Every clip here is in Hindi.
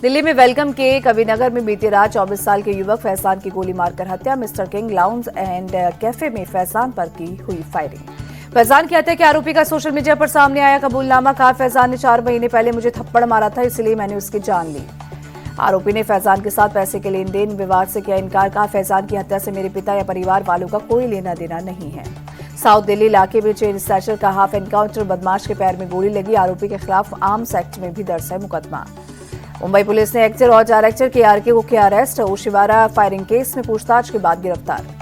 दिल्ली में वेलकम के कविनगर में बीती रात 24 साल के युवक फैजान की गोली मारकर हत्या। Mister king lounge and cafe में फैजान पर की हुई फायरिंग। फैजान की हत्या के आरोपी का सोशल मीडिया पर सामने आया कबूलनामा। कहा, फैजान ने 4 महीने पहले मुझे थप्पड़ मारा था, इसलिए मैंने उसकी जान ली। आरोपी ने फैजान के साथ पैसे के लेन देन विवाद से किया इनकार। कहा, फैजान की हत्या से मेरे पिता या परिवार वालों का कोई लेना देना नहीं है। साउथ दिल्ली इलाके में चेन स्नैचर का हाफ एनकाउंटर, बदमाश के पैर में गोली लगी। आरोपी के खिलाफ आर्म्स एक्ट में भी दर्ज है मुकदमा। मुंबई पुलिस ने एक्टर और डायरेक्टर केआरके को किया अरेस्ट। ओशिवारा फायरिंग केस में पूछताछ के बाद गिरफ्तार।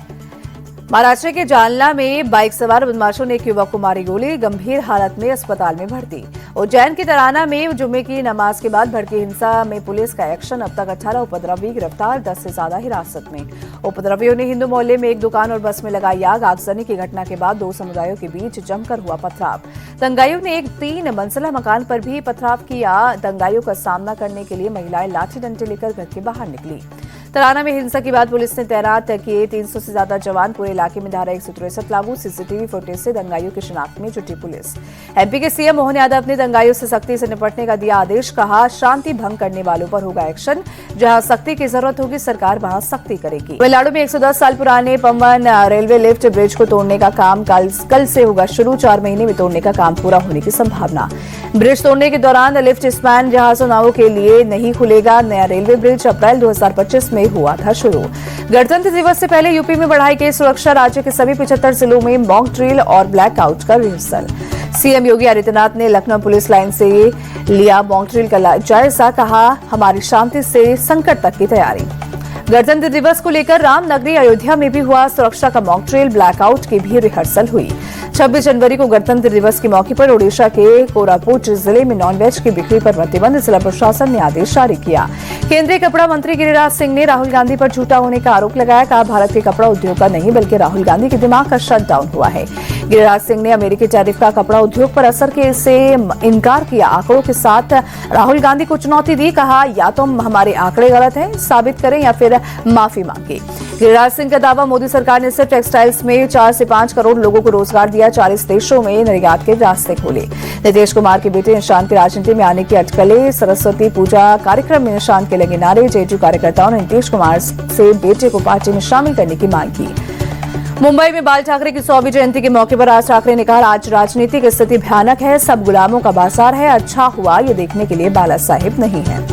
महाराष्ट्र के जालना में बाइक सवार बदमाशों ने एक युवक को मारी गोली, गंभीर हालत में अस्पताल में भर्ती। उज्जैन के तराना में जुम्मे की नमाज के बाद भड़की हिंसा में पुलिस का एक्शन। अब तक 18 उपद्रवी गिरफ्तार, 10 से ज्यादा हिरासत में। उपद्रवियों ने हिंदू मोहल्ले में एक दुकान और बस में लगाई आग। आगजनी की घटना के बाद 2 समुदायों के बीच जमकर हुआ पथराव। दंगाइयों ने एक 3 मंजिला मकान पर भी पथराव किया। दंगाइयों का सामना करने के लिए महिलाएं लाठी डंडे लेकर घर के बाहर निकली। तराना में हिंसा के बाद पुलिस ने तैनात किए 300 से ज्यादा जवान। पूरे इलाके में धारा 163 लागू। सीसीटीवी फुटेज से दंगाइयों की शिनाख्त में जुटी पुलिस। एमपी के सीएम मोहन यादव ने दंगाइयों से सख्ती से निपटने का दिया आदेश। कहा, शांति भंग करने वालों पर होगा एक्शन। जहां सख्ती की जरूरत होगी सरकार वहां सख्ती करेगी। तमिलनाडु में 110 साल पुराने पम्बन रेलवे लिफ्ट ब्रिज को तोड़ने का काम कल से होगा शुरू। 4 महीने में तोड़ने का काम पूरा होने की संभावना। ब्रिज तोड़ने के दौरान लिफ्ट स्पैन जहाजों नावों के लिए नहीं खुलेगा। नया रेलवे ब्रिज अप्रैल 2025 में हुआ था शुरू। गणतंत्र दिवस से पहले यूपी में बढ़ाई गई सुरक्षा। राज्य के सभी 75 जिलों में मॉक ड्रिल और ब्लैकआउट का रिहर्सल। सीएम योगी आदित्यनाथ ने लखनऊ पुलिस लाइन से लिया मॉक ड्रिल का जायजा। कहा, हमारी शांति से संकट तक की तैयारी। गणतंत्र दिवस को लेकर रामनगरी अयोध्या में भी हुआ सुरक्षा का मॉक ड्रिल। ब्लैकआउट की भी रिहर्सल हुई। 26 जनवरी को गणतंत्र दिवस के मौके पर ओडिशा के कोरापुट जिले में नॉनवेज की बिक्री पर प्रतिबंध। जिला प्रशासन ने आदेश जारी किया। केंद्रीय कपड़ा मंत्री गिरिराज सिंह ने राहुल गांधी पर झूठा होने का आरोप लगाया। कहा, भारत के कपड़ा उद्योग का नहीं बल्कि राहुल गांधी के दिमाग का शटडाउन हुआ है। गिरिराज सिंह ने अमेरिकी टैरिफ का कपड़ा उद्योग पर असर के से इनकार किया। आंकड़ों के साथ राहुल गांधी को चुनौती दी। कहा, या तो हमारे आंकड़े गलत हैं, साबित करें या फिर माफी मांगे। गिरिराज सिंह का दावा, मोदी सरकार ने सिर्फ टेक्सटाइल्स में 4 से 5 करोड़ लोगों को रोजगार दिया। 40 देशों में निर्यात के रास्ते खोले। नीतीश कुमार के बेटे निशांत के राजनीति में आने की अटकलें। सरस्वती पूजा कार्यक्रम में निशांत के लगे नारे। जेडीयू कार्यकर्ताओं ने नीतीश कुमार से बेटे को पार्टी में शामिल करने की मांग की। मुंबई में बाल ठाकरे की 100वीं जयंती के मौके पर राज ठाकरे ने कहा, आज राजनीतिक स्थिति भयानक है, सब गुलामों का बाजार है। अच्छा हुआ ये देखने के लिए बाला साहेब नहीं है।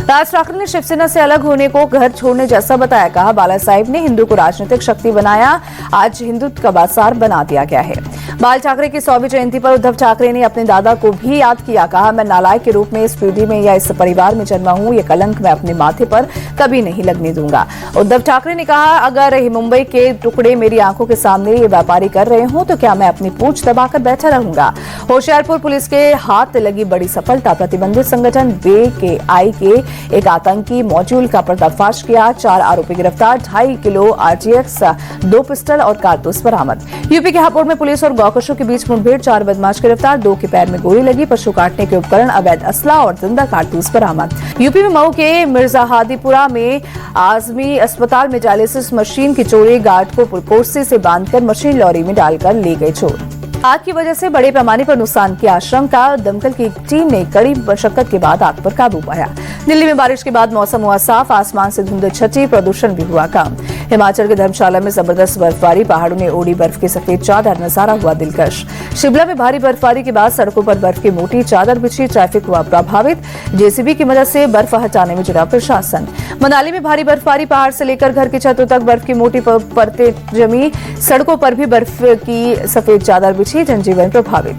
राज ठाकरे ने शिवसेना से अलग होने को घर छोड़ने जैसा बताया। कहा, बाला साहेब ने हिंदू को राजनीतिक शक्ति बनाया, आज हिंदुत्व का बाजार बना दिया गया है। बाल ठाकरे की 100वीं जयंती पर उद्धव ठाकरे ने अपने दादा को भी याद किया। कहा, मैं नालायक के रूप में इस पीढ़ी में या इस परिवार में जन्मा हूं, ये कलंक मैं अपने माथे पर कभी नहीं लगने दूंगा। उद्धव ठाकरे ने कहा, अगर मुंबई के टुकड़े मेरी आंखों के सामने ये व्यापारी कर रहे हो तो क्या मैं अपनी पूंछ दबाकर बैठा रहूंगा। होशियारपुर पुलिस के हाथ लगी बड़ी सफलता। प्रतिबंधित संगठन BKI के एक आतंकी मॉड्यूल का पर्दाफाश किया। 4 आरोपी गिरफ्तार। 2.5 किलो RTX, 2 पिस्टल और कारतूस बरामद। यूपी के हापुड़ में पुलिस और गौकशों के बीच मुठभेड़। 4 बदमाश गिरफ्तार। 2 के पैर में गोली लगी। पशु काटने के उपकरण, अवैध असला और जिंदा कारतूस बरामद। यूपी में मऊ के मिर्जाहादीपुरा में आजमी अस्पताल में डायलिसिस मशीन की चोरी। गार्ड को कुर्सी से बांधकर मशीन लॉरी में डालकर ले गए चोर। आग की वजह से बड़े पैमाने पर नुकसान की आशंका। दमकल की टीम ने कड़ी मशक्कत के बाद आग पर काबू पाया। दिल्ली में बारिश के बाद मौसम हुआ साफ। आसमान से धुंध छटी, प्रदूषण भी हुआ कम। हिमाचल के धर्मशाला में जबरदस्त बर्फबारी। पहाड़ों में ओढ़ी बर्फ की सफेद चादर, नजारा हुआ दिलकश। शिमला में भारी बर्फबारी के बाद सड़कों पर बर्फ की मोटी चादर बिछी। ट्रैफिक हुआ प्रभावित। जेसीबी की मदद से बर्फ हटाने में जुटा प्रशासन। मनाली में भारी बर्फबारी। पहाड़ से लेकर घर की छतों तक बर्फ की मोटी परतें जमी। सड़कों पर भी बर्फ की सफेद चादर बिछी। जनजीवन प्रभावित।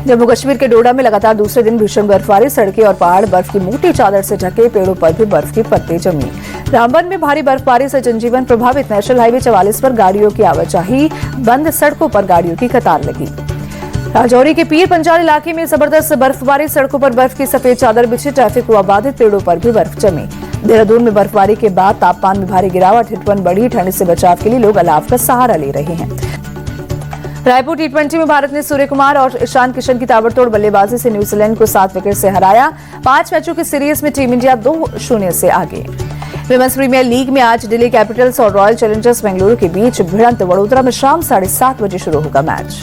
जम्मू कश्मीर के डोडा में लगातार दूसरे दिन भीषण बर्फबारी। सड़कें और पहाड़ बर्फ की मोटी चादर से ढके। पेड़ों पर भी बर्फ की परतें जमी। रामबन में भारी बर्फबारी से जनजीवन प्रभावित। नेशनल हाईवे 44 पर गाड़ियों की आवाजाही बंद। सड़कों पर गाड़ियों की कतार लगी। राजौरी के पीर पंजाल इलाके में जबरदस्त बर्फबारी। सड़कों पर बर्फ की सफेद चादर बिछी। ट्रैफिक हुआ बाधित। पेड़ों पर भी बर्फ जमी। देहरादून में बर्फबारी के बाद तापमान में भारी गिरावट। हिटवन बढ़ी। ठंड से बचाव के लिए लोग अलाव का सहारा ले रहे हैं। रायपुर T20 में भारत ने सूर्य कुमार और ईशान किशन की ताबड़तोड़ बल्लेबाजी से न्यूजीलैंड को 7 विकेट से हराया। 5 मैचों की सीरीज में टीम इंडिया 2-0 से आगे। विमेंस प्रीमियर लीग में आज दिल्ली कैपिटल्स और रॉयल चैलेंजर्स बेंगलुरु के बीच भिड़ंत। वडोदरा में शाम 7:30 बजे शुरू होगा मैच।